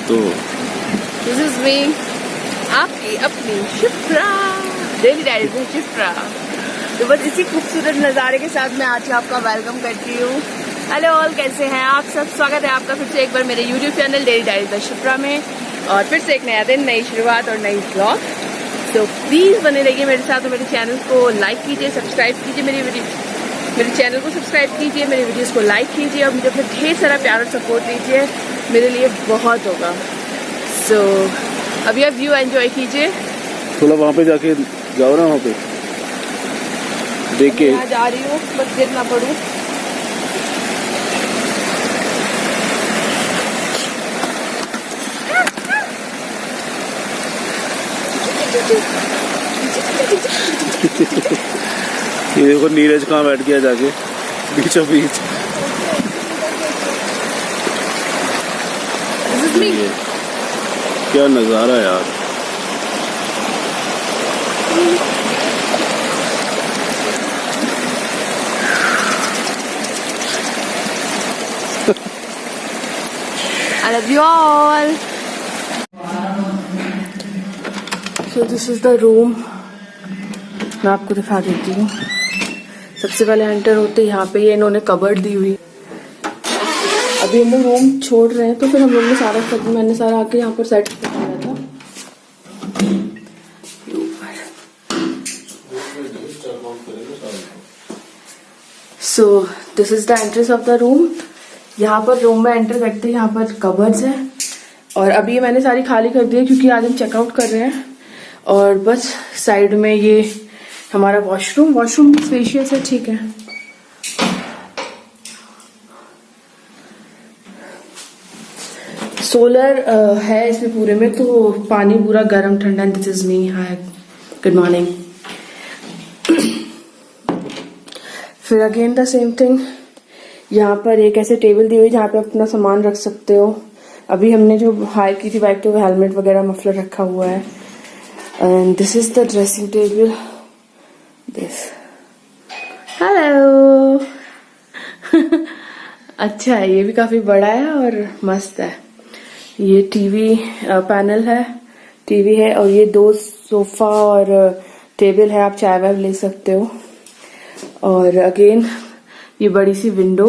तो this is me, आपकी अपनी शिप्रा, डेली डायरी में शिप्रा। तो बस इसी खूबसूरत नज़ारे के साथ मैं आज आपका वेलकम करती हूँ। हेलो ऑल, कैसे हैं आप सब? स्वागत है आपका फिर से एक बार मेरे YouTube channel daily diary the Shipra में, और फिर से एक नया दिन, नई शुरुआत और नई ब्लॉग। तो प्लीज़ बने रहिए मेरे साथ और मेरे चैनल को लाइक कीजिए, सब्सक्राइब कीजिए, मेरे चैनल को सब्सक्राइब कीजिए, मेरी वीडियोस को लाइक कीजिए और मुझे अपना ढेर सारा प्यार और सपोर्ट दीजिए, मेरे लिए बहुत होगा। सो अभी आप व्यू एंजॉय कीजिए। थोड़ा वहाँ पे जाके जाओ ना, वहाँ पे देख के। यहाँ जा रही हूँ, बस गिर ना पड़ूं। ये देखो नीरज कहाँ बैठ गया जाके बीचों बीच। क्या नज़ारा यार। I love you all. So this is the room. मैं आपको दिखा देती हूँ। सबसे पहले एंटर होते यहाँ पे ये इन्होंने कबर्ड दी हुई। अभी हम लोग रूम छोड़ रहे हैं तो फिर हम लोग ने मैंने सारा आके यहाँ पर सेट कर दिया था। सो this is the entrance of the room. यहाँ पर रूम में एंटर करते हैं, यहाँ पर कबर्ड्स हैं और अभी मैंने सारी खाली कर दी है क्योंकि आज हम चेकआउट कर रहे हैं। और बस साइड में ये हमारा वॉशरूम स्पेशियस है, ठीक है। सोलर है इसमें पूरे में, तो पानी पूरा गर्म ठंडा। This is me, hi, good morning. फिर अगेन द सेम थिंग, यहाँ पर एक ऐसे टेबल दी हुई जहाँ पे अपना सामान रख सकते हो। अभी हमने जो हायर की थी बाइक तो हेलमेट वगैरह मफलर रखा हुआ है। And this is the dressing table. This, hello. अच्छा है, ये भी काफी बड़ा है और मस्त है। ये टीवी पैनल है, टीवी है, और ये 2 सोफा और टेबल है, आप चाय वाय ले सकते हो। और अगेन ये बड़ी सी विंडो,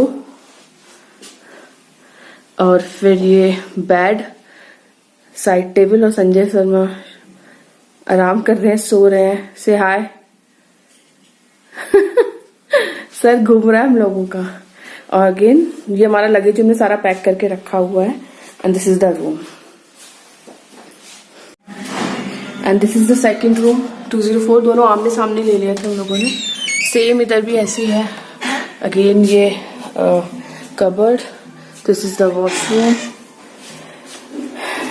और फिर ये बेड, साइड टेबल, और संजय शर्मा आराम कर रहे हैं, सो रहे हैं। से हाय। सर घूम रहा है हम लोगों का। और अगेन ये हमारा लगेज हमने सारा पैक करके रखा हुआ है। And this is the room, and this is the second room. 204 दोनों आमने सामने ले लिया था हम लोगों ने। सेम इधर भी ऐसी है। अगेन ये cupboard, this is the washroom,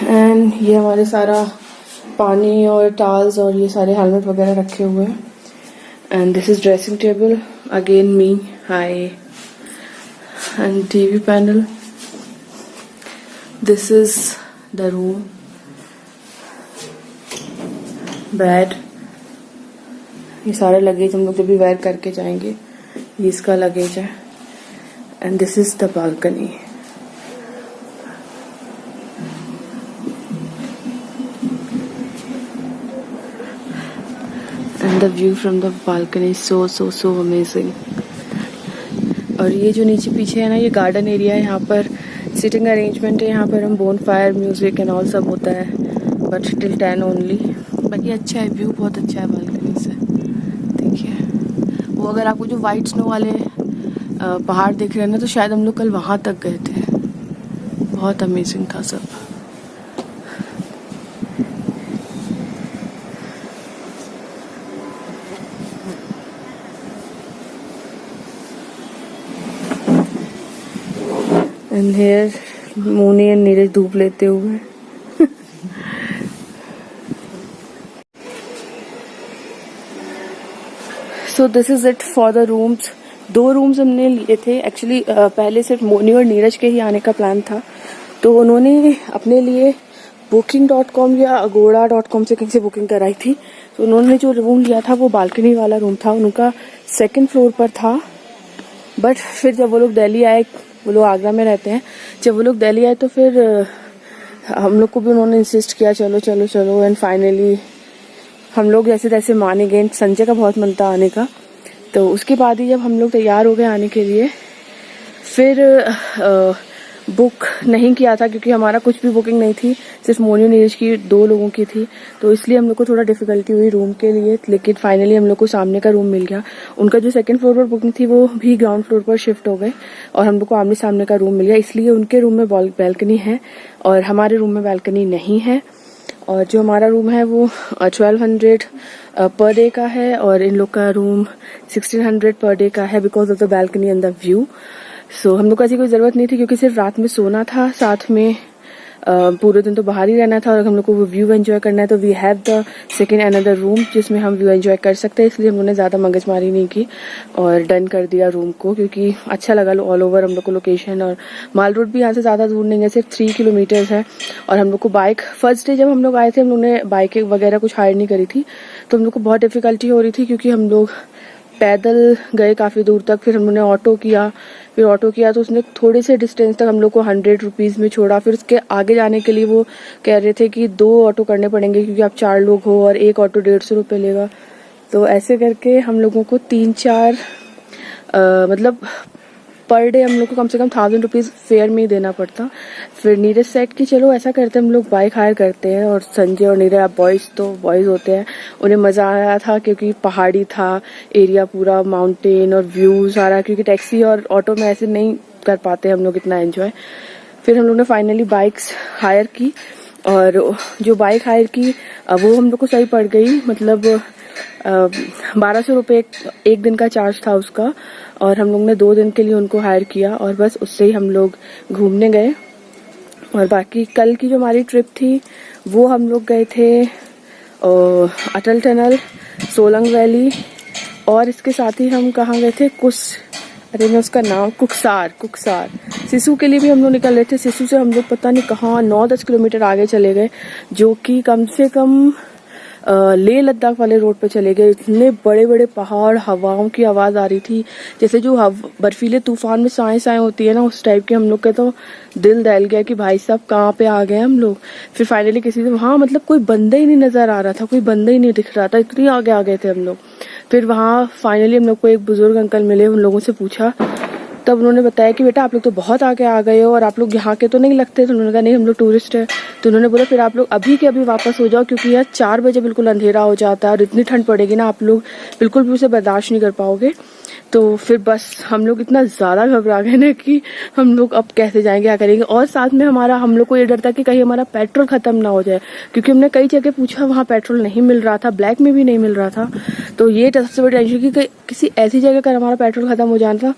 and ये हमारे सारा पानी और टॉवल्स और ये सारे हेलमेट वगैरह रखे हुए हैं। And this is dressing table, again me, hi, and TV panel. This is the room, bed, ये सारे लगेज हम लोग जब भी वेयर करके जाएंगे, ये इसका लगेज है। And this is the balcony. And the view from the balcony so amazing. और ये जो नीचे पीछे है ना, ये गार्डन एरिया है। यहाँ पर सिटिंग अरेंजमेंट है, यहाँ पर हम bone fire, music and all सब होता है, बट टिल 10 ओनली। बाकी अच्छा है, व्यू बहुत अच्छा है बालकनी से। देखिए वो, अगर आपको जो वाइट स्नो वाले पहाड़ दिख रहे हैं ना, तो शायद हम लोग कल वहाँ तक गए थे। बहुत अमेजिंग था सब। And here Moni and Neeraj धूप लेते हुए। So this is it for the rooms. 2 rooms हमने लिए थे एक्चुअली। पहले सिर्फ मोनी और नीरज के ही आने का प्लान था, तो उन्होंने अपने लिए booking.com या agoda.com से कहीं से बुकिंग कराई थी। तो उन्होंने जो रूम लिया था वो बालकनी वाला रूम था, उनका 2nd फ्लोर पर था। बट फिर जब वो लोग दिल्ली आए, वो लोग आगरा में रहते हैं, जब वो लोग दिल्ली आए तो फिर हम लोग को भी उन्होंने इंसिस्ट किया चलो चलो चलो, एंड फाइनली हम लोग जैसे तैसे माने गए। संजय का बहुत मन था आने का, तो उसके बाद ही जब हम लोग तैयार हो गए आने के लिए, फिर बुक नहीं किया था क्योंकि हमारा कुछ भी बुकिंग नहीं थी, सिर्फ मोनी और नीरज की 2 लोगों की थी, तो इसलिए हम लोग को थोड़ा डिफिकल्टी हुई रूम के लिए। लेकिन फाइनली हम लोग को सामने का रूम मिल गया। उनका जो 2nd फ्लोर पर बुकिंग थी वो भी ग्राउंड फ्लोर पर शिफ्ट हो गए और हम लोग को आमने सामने का रूम मिल गया। इसलिए उनके रूम में बैल्कनी है और हमारे रूम में बैल्कनी नहीं है। और जो हमारा रूम है वो 1200 पर डे का है और इन लोग का रूम 1600 पर डे का है, because of the balcony and the view. So हम लोग को ऐसी कोई ज़रूरत नहीं थी क्योंकि सिर्फ रात में सोना था, साथ में पूरे दिन तो बाहर ही रहना था और हम लोग को वो व्यू एंजॉय करना है। तो we have the second another room जिसमें हम व्यू एंजॉय कर सकते हैं, इसलिए हम लोगों ने ज़्यादा मगजमारी नहीं की और डन कर दिया रूम को, क्योंकि अच्छा लगा ऑल ओवर हम लोग को लोकेशन। और माल रोड भी यहाँ से ज़्यादा दूर नहीं है, सिर्फ 3 किलोमीटर्स है। और हम लोग को बाइक, फर्स्ट डे जब हम लोग आए थे हम लोग ने बाइक वगैरह कुछ हायर नहीं करी थी, तो हम लोग को बहुत डिफिकल्टी हो रही थी क्योंकि हम लोग पैदल गए काफ़ी दूर तक। फिर हमने ऑटो किया, तो उसने थोड़े से डिस्टेंस तक हम लोग को 100 रुपीज़ में छोड़ा। फिर उसके आगे जाने के लिए वो कह रहे थे कि 2 ऑटो करने पड़ेंगे क्योंकि आप 4 लोग हो और एक ऑटो 150 रुपये लेगा। तो ऐसे करके हम लोगों को 3-4 मतलब पर डे हम लोग को कम से कम 1000 रुपीज़ फेयर में ही देना पड़ता। फिर नीरज सेट कि चलो ऐसा करते हम लोग बाइक हायर करते हैं, और संजय और नीरज, बॉयज़ तो बॉयज़ होते हैं, उन्हें मज़ा आया था क्योंकि पहाड़ी था एरिया, पूरा माउंटेन और व्यू सारा, क्योंकि टैक्सी और ऑटो में ऐसे नहीं कर पाते हम लोग इतना एंजॉय। फिर हम लोग ने फाइनली बाइक्स हायर की और जो बाइक हायर की वो हम लोग को सही पड़ गई, मतलब 1200 रुपये एक दिन का चार्ज था उसका, और हम लोग ने 2 दिन के लिए उनको हायर किया और बस उससे ही हम लोग घूमने गए। और बाकी कल की जो हमारी ट्रिप थी वो हम लोग गए थे अटल टनल, सोलंग वैली, और इसके साथ ही हम कहाँ गए थे, मैं उसका नाम कुकसार सिसु के लिए भी हम लोग निकल रहे थे। सिसु से हम लोग पता नहीं कहाँ 9-10 किलोमीटर आगे चले गए, जो कि कम से कम लेह लद्दाख वाले रोड पे चले गए। इतने बड़े बड़े पहाड़, हवाओं की आवाज़ आ रही थी, जैसे जो बर्फीले तूफान में साएं होती है ना, उस टाइप के। हम लोग का तो दिल दहल गया कि भाई साहब कहाँ पे आ गए हम लोग। फिर फाइनली किसी से वहाँ, मतलब कोई बंदा ही नहीं नज़र आ रहा था, कोई बंदा ही नहीं दिख रहा था, इतनी आगे आ गए थे हम लोग। फिर वहाँ फाइनली हम लोग को एक बुजुर्ग अंकल मिले, उन लोगों से पूछा, तब उन्होंने बताया कि बेटा आप लोग तो बहुत आगे आ गए हो और आप लोग यहाँ के तो नहीं लगते। तो उन्होंने कहा नहीं, हम लोग टूरिस्ट है। तो उन्होंने बोला फिर आप लोग अभी के अभी वापस हो जाओ, क्योंकि यार 4 बजे बिल्कुल अंधेरा हो जाता है और इतनी ठंड पड़ेगी ना, आप लोग बिल्कुल भी उसे बर्दाश्त नहीं कर पाओगे। तो फिर बस हम लोग इतना ज़्यादा घबरा गए ना कि हम लोग अब कैसे जाएंगे, क्या करेंगे। और साथ में हम लोग को ये डर था कि कहीं हमारा पेट्रोल ख़त्म ना हो जाए, क्योंकि हमने कई जगह पूछा, वहाँ पेट्रोल नहीं मिल रहा था, ब्लैक में भी नहीं मिल रहा था। तो ये सबसे बड़ी टेंशन कि किसी ऐसी जगह का हमारा पेट्रोल ख़त्म हो जाना था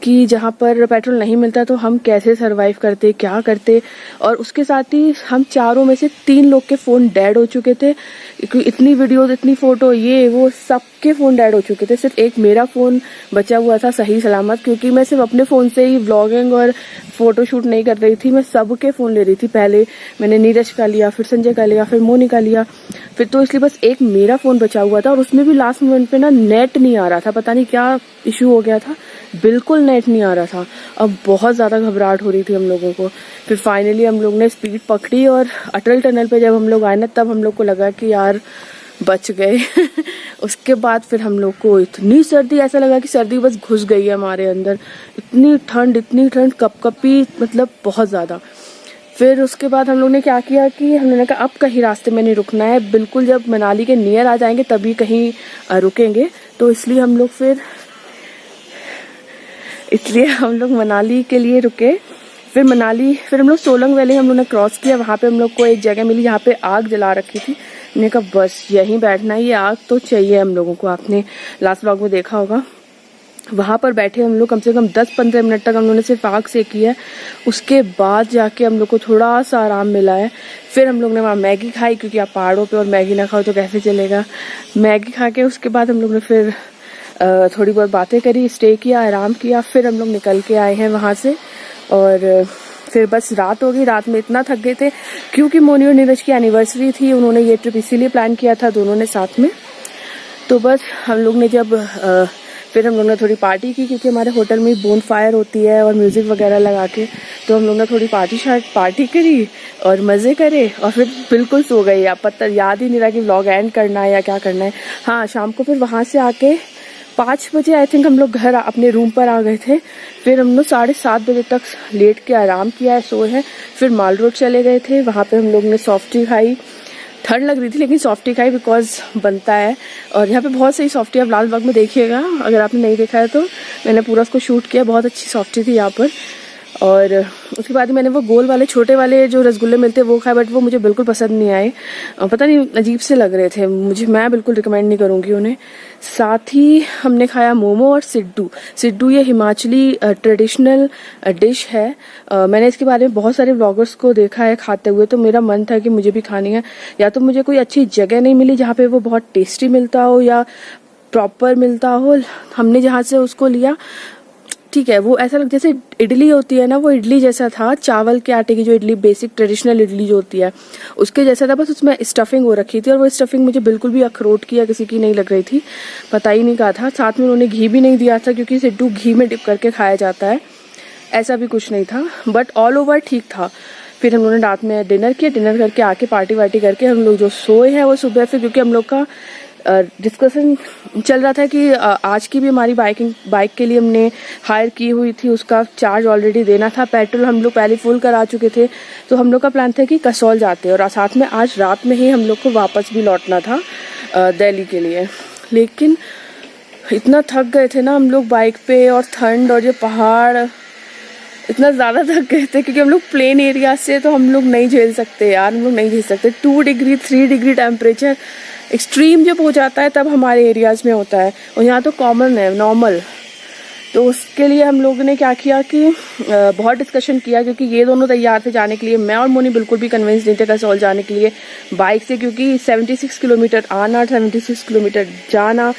कि जहाँ पर पेट्रोल नहीं मिलता, तो हम कैसे सरवाइव करते, क्या करते। और उसके साथ ही हम चारों में से 3 लोग के फ़ोन डेड हो चुके थे, इतनी वीडियोस, इतनी फ़ोटो, ये वो सबके फ़ोन डेड हो चुके थे। सिर्फ एक मेरा फ़ोन बचा हुआ था सही सलामत, क्योंकि मैं सिर्फ अपने फ़ोन से ही व्लॉगिंग और फ़ोटो शूट नहीं कर रही थी, मैं सबके फ़ोन ले रही थी। पहले मैंने नीरज का लिया, फिर संजय का लिया, फिर मोनी का लिया, फिर तो इसलिए बस एक मेरा फ़ोन बचा हुआ था। और उसमें भी लास्ट मोमेंट पे ना नेट नहीं आ रहा था, पता नहीं क्या इशू हो गया था, बिल्कुल नेट नहीं आ रहा था। अब बहुत ज़्यादा घबराहट हो रही थी हम लोगों को। फिर फाइनली हम लोग ने स्पीड पकड़ी और अटल टनल पे जब हम लोग आए ना, तब हम लोग को लगा कि यार बच गए। उसके बाद फिर हम लोग को इतनी सर्दी, ऐसा लगा कि सर्दी बस घुस गई है हमारे अंदर, इतनी ठंड कपकपी, मतलब बहुत ज़्यादा। फिर उसके बाद हम लोग ने क्या किया कि हमने कहा अब कहीं रास्ते में नहीं रुकना है, बिल्कुल जब मनाली के नियर आ जाएंगे तभी कहीं रुकेंगे। तो इसलिए हम लोग मनाली के लिए रुके। फिर हम लोग सोलंग वैली हम लोग ने क्रॉस किया। वहाँ पे हम लोग को एक जगह मिली जहाँ पे आग जला रखी थी। मैंने कहा बस यहीं बैठना है, ये आग तो चाहिए हम लोगों को। आपने लास्ट व्लॉग में देखा होगा, वहाँ पर बैठे हम लोग कम से कम 10-15 मिनट तक हम लोगों ने सिर्फ आग सेकी है। उसके बाद जाके हम लोग को थोड़ा सा आराम मिला है। फिर हम लोग ने वहाँ मैगी खाई, क्योंकि आप पहाड़ों पे और मैगी ना खाओ तो कैसे चलेगा। मैगी खा के उसके बाद हम लोग ने फिर थोड़ी बहुत बातें करी, स्टे किया, आराम किया। फिर हम लोग निकल के आए हैं वहाँ से, और फिर बस रात हो गई। रात में इतना थक गए थे क्योंकि मोनी और नीरज की एनिवर्सरी थी, उन्होंने ये ट्रिप इसीलिए प्लान किया था दोनों ने साथ में। तो बस हम लोग ने जब फिर हम लोग ने थोड़ी पार्टी की, क्योंकि हमारे होटल में बोन फायर होती है और म्यूज़िक वगैरह लगा के, तो हम लोग ने थोड़ी पार्टी करी और मज़े करे और फिर बिल्कुल सो गए। आप पता याद ही नहीं रहा कि व्लॉग एंड करना है या क्या करना है। हाँ, शाम को फिर वहाँ से आके 5 बजे आई थिंक हम लोग घर अपने रूम पर आ गए थे। फिर हम लोग 7:30 बजे तक लेट के आराम किया है, सोए हैं। फिर माल रोड चले गए थे, वहाँ पे हम लोग ने सॉफ्टी खाई। ठंड लग रही थी लेकिन सॉफ्टी खाई बिकॉज बनता है, और यहाँ पे बहुत सही सॉफ्टी, आप लाल बाग में देखिएगा अगर आपने नहीं देखा है तो। मैंने पूरा उसको शूट किया, बहुत अच्छी सॉफ्टी थी यहाँ पर। और उसके बाद मैंने वो गोल वाले छोटे वाले जो रसगुल्ले मिलते हैं वो खाए, बट वो मुझे बिल्कुल पसंद नहीं आए, पता नहीं अजीब से लग रहे थे मुझे, मैं बिल्कुल रिकमेंड नहीं करूँगी उन्हें। साथ ही हमने खाया मोमो और सिड्डू ये हिमाचली ट्रेडिशनल डिश है। मैंने इसके बारे में बहुत सारे व्लॉगर्स को देखा है खाते हुए, तो मेरा मन था कि मुझे भी खानी है। या तो मुझे कोई अच्छी जगह नहीं मिली जहाँ पे वो बहुत टेस्टी मिलता हो या प्रॉपर मिलता हो। हमने जहाँ से उसको लिया, ठीक है, वो ऐसा लग जैसे इडली होती है ना, वो इडली जैसा था, चावल के आटे की जो इडली, बेसिक ट्रेडिशनल इडली जो होती है उसके जैसा था, बस उसमें स्टफिंग हो रखी थी। और वो स्टफिंग मुझे बिल्कुल भी अखरोट की या किसी की नहीं लग रही थी, पता ही नहीं कहा था। साथ में उन्होंने घी भी नहीं दिया था, क्योंकि सिड्डू घी में डिप करके खाया जाता है, ऐसा भी कुछ नहीं था, बट ऑल ओवर ठीक था। फिर हम लोगों ने रात में डिनर किया, डिनर करके आके पार्टी वार्टी करके हम लोग जो सोए हैं वो सुबह फिर, क्योंकि हम लोग का डिस्कशन चल रहा था कि आज की भी हमारी बाइक के लिए हमने हायर की हुई थी, उसका चार्ज ऑलरेडी देना था। पेट्रोल हम लोग पहले फुल करा चुके थे, तो हम लोग का प्लान था कि कसौल जाते, और साथ में आज रात में ही हम लोग को वापस भी लौटना था दिल्ली के लिए। लेकिन इतना थक गए थे ना हम लोग बाइक पे, और ठंड और ये पहाड़, इतना ज़्यादा थक गए थे क्योंकि हम लोग प्लेन एरिया से, तो हम लोग नहीं झेल सकते यार, हम लोग नहीं झेल सकते। 2 डिग्री 3 डिग्री टेम्परेचर एक्सट्रीम जब हो जाता है तब हमारे एरियाज़ में होता है, और यहाँ तो कॉमन है, नॉर्मल। तो उसके लिए हम लोगों ने क्या किया कि बहुत डिस्कशन किया, क्योंकि ये दोनों तैयार थे जाने के लिए, मैं और मोनी बिल्कुल भी कन्विंस नहीं थे कसौल जाने के लिए बाइक से, क्योंकि 76 किलोमीटर आना, 76 किलोमीटर जाना,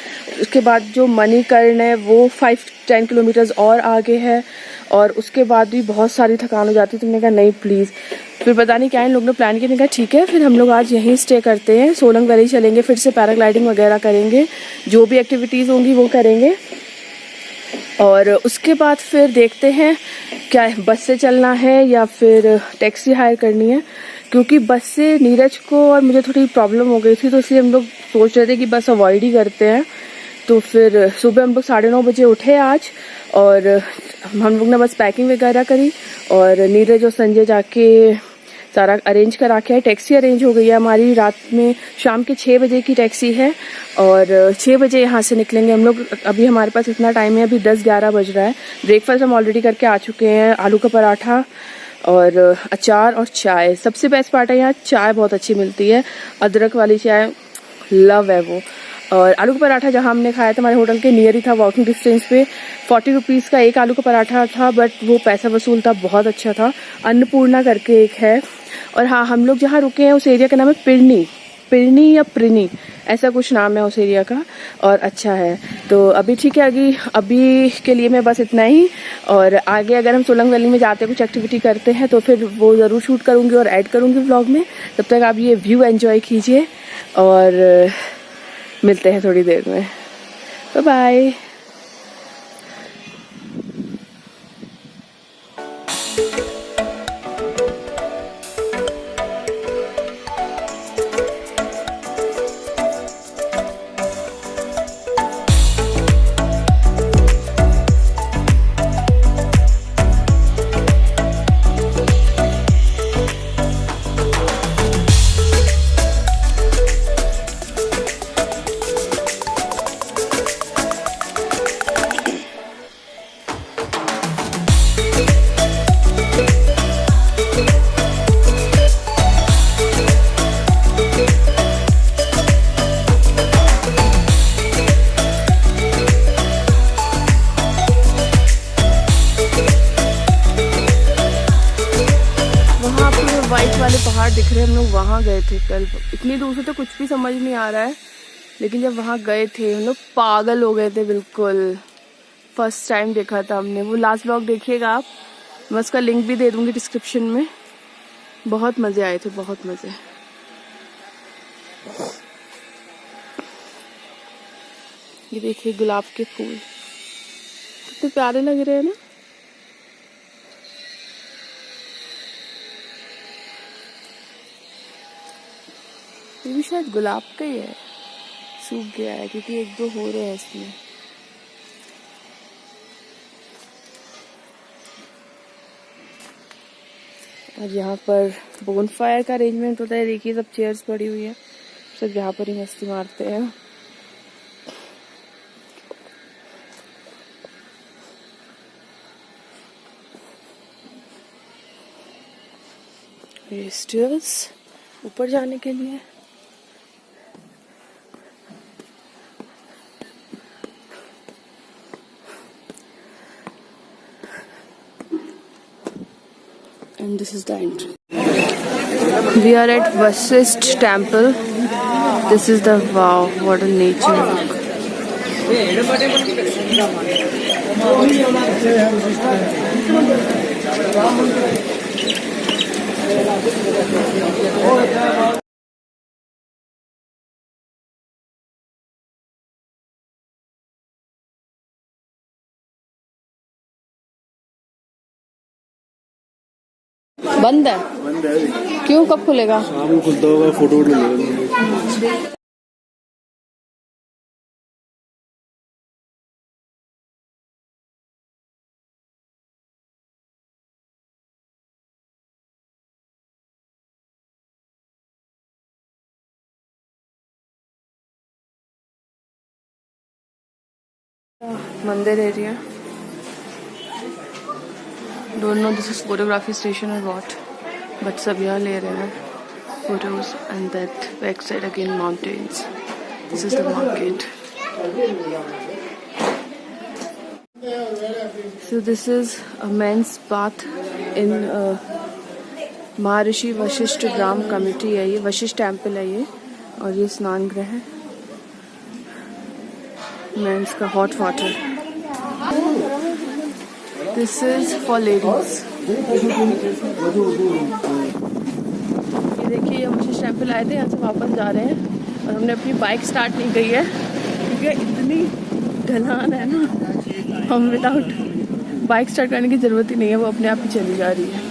उसके बाद जो मणिकर्ण है वो 5-10 किलोमीटर्स और आगे है, और उसके बाद भी बहुत सारी थकान हो जाती। तुमने कहा नहीं प्लीज़, फिर पता नहीं क्या इन लोगों ने प्लान किया, कहा ठीक है फिर हम लोग आज यहीं स्टे करते हैं, सोलंग वैली चलेंगे, फिर से पैराग्लाइडिंग वगैरह करेंगे, जो भी एक्टिविटीज़ होंगी वो करेंगे, और उसके बाद फिर देखते हैं क्या बस से चलना है या फिर टैक्सी हायर करनी है। क्योंकि बस से नीरज को और मुझे थोड़ी प्रॉब्लम हो गई थी, तो इसलिए हम लोग सोच रहे थे कि बस अवॉइड ही करते हैं। तो फिर सुबह हम लोग 9:30 बजे उठे आज, और हम लोग ने बस पैकिंग वगैरह करी, और नीरज और संजय जाके सारा अरेंज करा के आए। टैक्सी अरेंज हो गई है हमारी, रात में शाम के 6 बजे की टैक्सी है, और 6 बजे यहाँ से निकलेंगे हम लोग। अभी हमारे पास इतना टाइम है, अभी 10-11 बज रहा है। ब्रेकफास्ट हम ऑलरेडी करके आ चुके हैं, आलू का पराठा और अचार और चाय। सबसे बेस्ट पार्ट है यहाँ चाय बहुत अच्छी मिलती है, अदरक वाली चाय, लव है वो। और आलू का पराठा जहाँ हमने खाया था हमारे होटल के नियर ही था, वॉकिंग डिस्टेंस पे, 40 रुपीज़ का एक आलू का पराठा था, बट वो पैसा वसूल था, बहुत अच्छा था। अन्नपूर्णा करके एक है। और हाँ, हम लोग जहाँ रुके हैं उस एरिया का नाम है पिरनी या प्रिनी, ऐसा कुछ नाम है उस एरिया का, और अच्छा है। तो अभी ठीक है, अभी के लिए मैं बस इतना ही, और आगे अगर हम सोलंग वैली में जाते हैं कुछ एक्टिविटी करते हैं तो फिर वो ज़रूर शूट करूँगी और ऐड करूँगी व्लॉग में। तब तक आप ये व्यू एंजॉय कीजिए, और मिलते हैं थोड़ी देर में। Bye bye. वाइट वाले पहाड़ दिख रहे हैं, हम लोग वहाँ गए थे कल। इतनी दूर से तो कुछ भी समझ नहीं आ रहा है, लेकिन जब वहाँ गए थे हम लोग पागल हो गए थे बिल्कुल। फर्स्ट टाइम देखा था हमने, वो लास्ट व्लॉग देखिएगा आप, मैं उसका लिंक भी दे दूँगी डिस्क्रिप्शन में। बहुत मज़े आए थे, बहुत मज़े। ये देखिए गुलाब के फूल। कितने प्यारे लग रहे हैं ना। ये भी शायद गुलाब का ही है, सूख गया है क्योंकि एक दो हो रहे हैं इसमें। और यहाँ पर बोन फायर का अरेंजमेंट होता है। देखिए सब चेयर्स पड़ी हुई है, सब यहाँ पर ही मस्ती मारते हैं। ये स्टेयर्स ऊपर जाने के लिए। And this is the entry. We are at Vasisht Temple. This is the wow, what a nature look. बंद है? बंद है। क्यों, कब खुलेगा? शाम को खुलता होगा, फोटो लेगा। मंदिर area. Don't know this is photography station और व्हाट, बट सब यहाँ ले रहे हैं photos. And that back side again mountains. This is the market. So this is a men's bath in Maharshi Vashishth gram committee है ये, वशिष्ठ टेम्पल है ये। और ये स्नान गृह है मेंस का, hot water. This is for ladies. ये देखिए, हम वशिष्ठ टेम्पल आए थे, यहाँ से वापस जा रहे हैं और हमने अपनी बाइक स्टार्ट नहीं की है क्योंकि इतनी ढलान है ना, हम विदाउट बाइक स्टार्ट करने की जरूरत ही नहीं है, वो अपने आप ही चली जा रही है।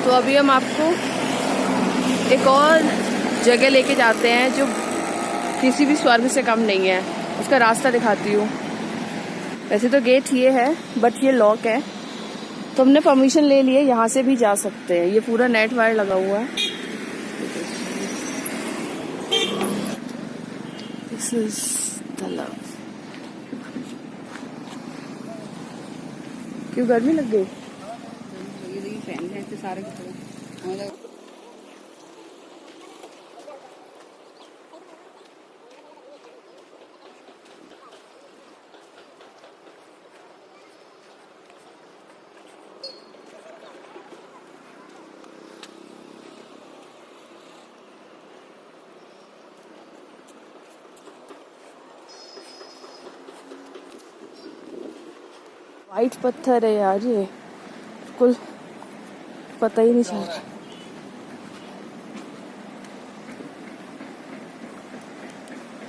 तो अभी हम आपको एक और जगह लेके जाते हैं जो किसी भी स्वर्ग से कम नहीं है, उसका रास्ता दिखाती हूँ। वैसे तो गेट ये है बट ये लॉक है, तो हमने परमिशन ले ली है, यहाँ से भी जा सकते हैं। ये पूरा नेट वायर लगा हुआ है। दिस इज तालाब। क्यों, गर्मी लग गई? सारे वाइट पत्थर है यार, ये बिल्कुल पता ही नहीं चल रहा।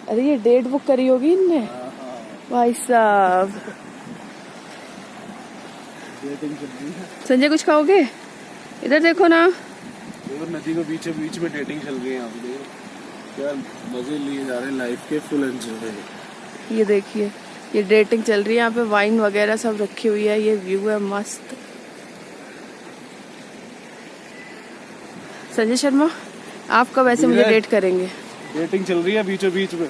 अरे ये डेट बुक करी होगी इनने भाई साहब। संजय कुछ खाओगे? इधर देखो ना, नदी के बीच बीच में डेटिंग चल रही है यहाँ पे। क्या मजे लिए जा रहे हैं लाइफ के, फुल एंजॉय। ये देखिए, ये डेटिंग चल रही है यहाँ पे, वाइन वगैरह सब रखी हुई है, ये व्यू है मस्त। संजय शर्मा, आप कब ऐसे मुझे डेट करेंगे? डेटिंग चल रही है बीचों बीच में।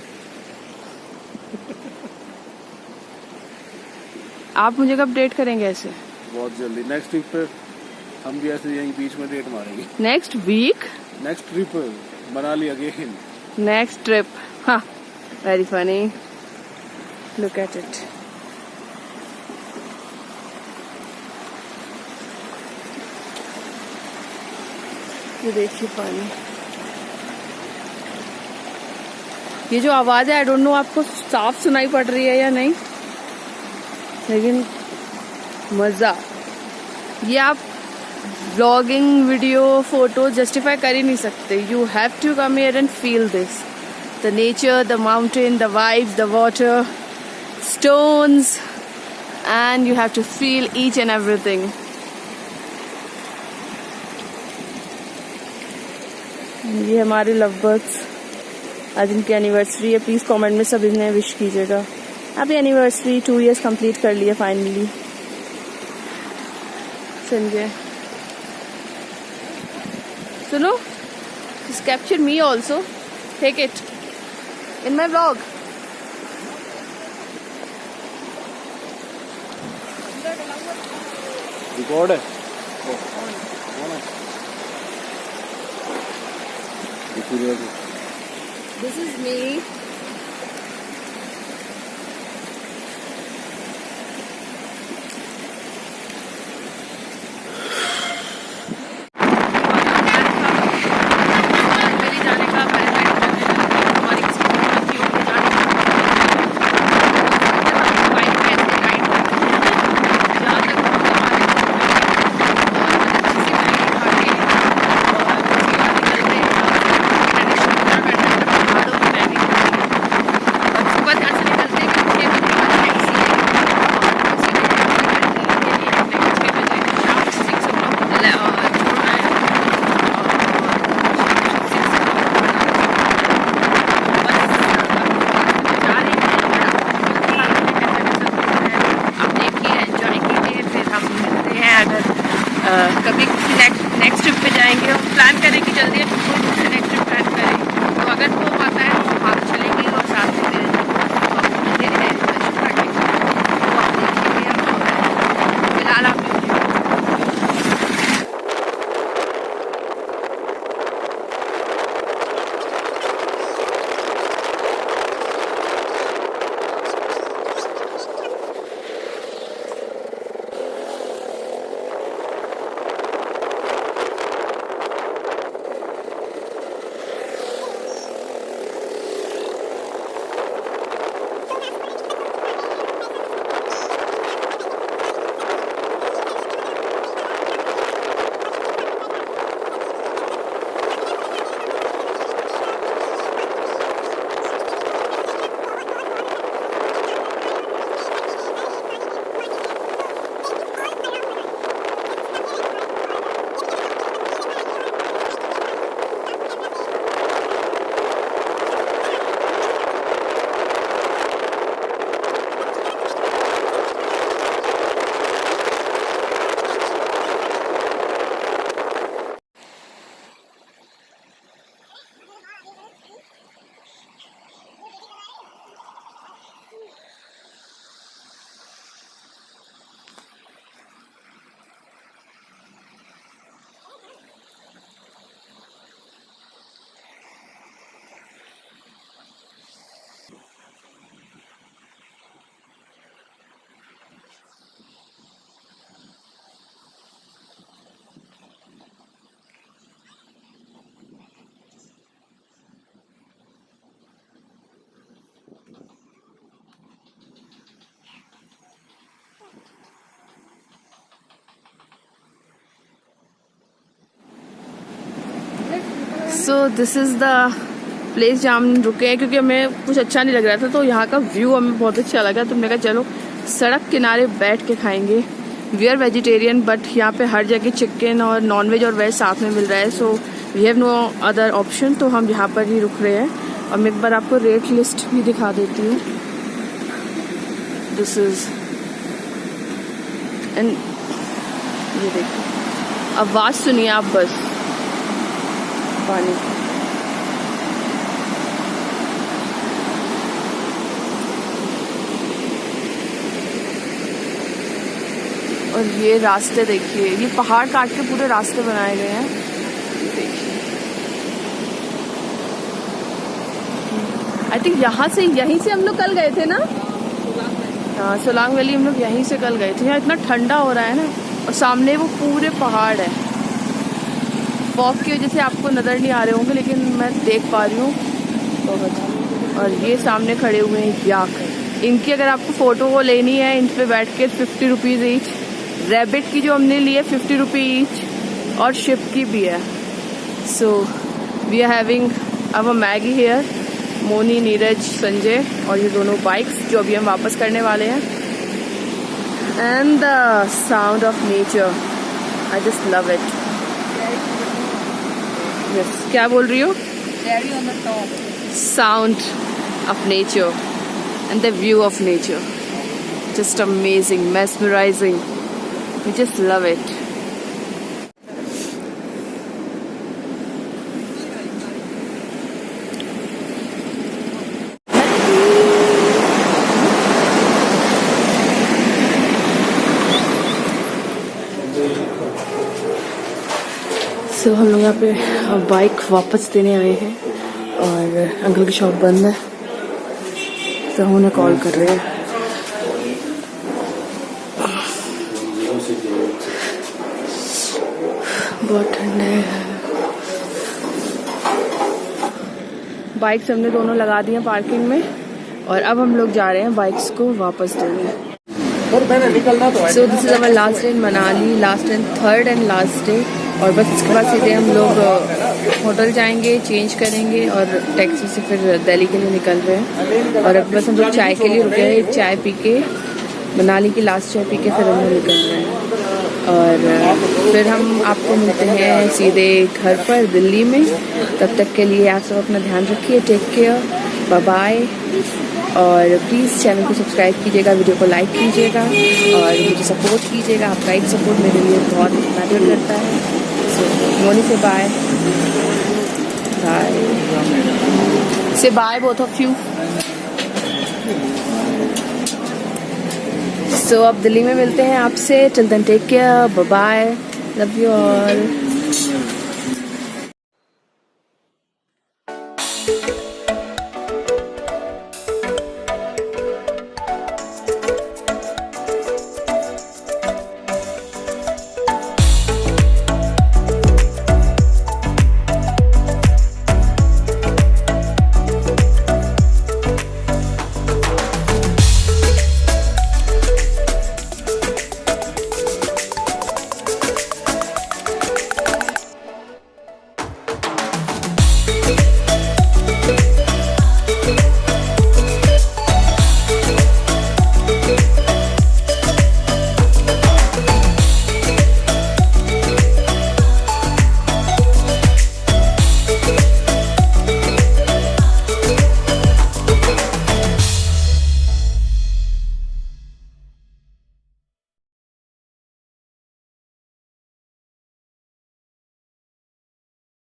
आप मुझे कब डेट करेंगे ऐसे? बहुत जल्दी, नेक्स्ट वीक पे हम भी ऐसे यहीं बीच में डेट मारेंगे। Next week? Next trip Manali again. Next trip, हाँ, very funny, look at it. ये देखिए पानी। ये जो आवाज है, आई डोंट नो आपको साफ सुनाई पड़ रही है या नहीं, लेकिन मजा। ये आप व्लॉगिंग, वीडियो, फोटो जस्टिफाई कर ही नहीं सकते। You have to come here and feel this, the nature, the mountain, the vibes, the water, stones, and you have to feel each and everything. ये हमारे लव बर्ड्स, आज इनकी anniversary है। Please comment में सब इन्हें विश कीजिएगा। Happy anniversary, 2 years complete कर लिया फाइनली। संजय सुनो, just capture me also, take it in my vlog. Record है। This is me. कभी नेक्स्ट ट्रिप पे जाएंगे, हम प्लान करें कि जल्दी नेक्स्ट ट्रिप प्लान करें, तो अगर हो पाता है तो हम चलेंगे और साथ में फिलहाल आप so this is the place जहाँ हम रुके हैं, क्योंकि हमें कुछ अच्छा नहीं लग रहा था, तो यहाँ का व्यू हमें बहुत अच्छा लगा, तो हमने कहा चलो सड़क किनारे बैठ के खाएंगे। वी आर वेजिटेरियन, बट यहाँ पे हर जगह चिकन और नॉनवेज और वेज साथ में मिल रहा है, so we have no other option, तो हम यहाँ पर ही रुक रहे हैं। और मैं एक बार आपको रेट लिस्ट भी दिखा देती हूँ। दिस इज एंड ये देखिए, आवाज़ सुनिए आप बस पानी की। और ये रास्ते देखिए, ये पहाड़ काट के पूरे रास्ते बनाए गए हैं, देखिए। आई थिंक यहीं से हम लोग कल गए थे ना। हाँ, सोलांग वैली हम लोग यहीं से कल गए थे। यहाँ इतना ठंडा हो रहा है ना, और सामने वो पूरे पहाड़ है। फॉग की वजह से आपको नज़र नहीं आ रहे होंगे, लेकिन मैं देख पा रही हूँ बहुत। और ये सामने खड़े हुए हैं याक। इनकी अगर आपको फ़ोटो लेनी है, इन पे बैठ के 50 रुपीज़ ईच। रैबिट की जो हमने ली है 50 रुपी ईच, और शिप की भी है। सो वी आर हैविंग अब मैगी हेयर, मोनी, नीरज, संजय, और ये दोनों बाइक्स जो अभी हम वापस करने वाले हैं। And the sound of nature, I just love it. Yes, क्या बोल रही हो? Sound of nature and the view of nature, just amazing, mesmerizing. We just love it. So हम लोग यहाँ पे बाइक वापस देने आए हैं, और अंकल की शॉप बंद है, तो हम उन्हें कॉल कर रहे हैं। बहुत ठंड है। बाइक्स हमने दोनों लगा दी हैं पार्किंग में, और अब हम लोग जा रहे हैं बाइक्स को वापस देने। सो this is our last day in Manali, last and third and last day. और बस इसके बाद सीधे हम लोग होटल जाएंगे, चेंज करेंगे, और टैक्सी से फिर दिल्ली के लिए निकल रहे हैं। और अब बस हम लोग चाय के लिए रुके हैं, चाय पी के, मनाली की लास्ट चाय पी के फिर हम लोग निकल रहे हैं। और फिर हम आपको मिलते हैं सीधे घर पर दिल्ली में। तब तक के लिए आप सब अपना ध्यान रखिए, टेक केयर, बाय बाय। और प्लीज़ चैनल को सब्सक्राइब कीजिएगा, वीडियो को लाइक कीजिएगा, और मुझे सपोर्ट कीजिएगा। आपका एक सपोर्ट मेरे लिए बहुत मैटर करता है। सो मोनी से बाय बाय, से bye both of you. So अब दिल्ली में मिलते हैं आपसे। Till then take care, bye bye, love you all.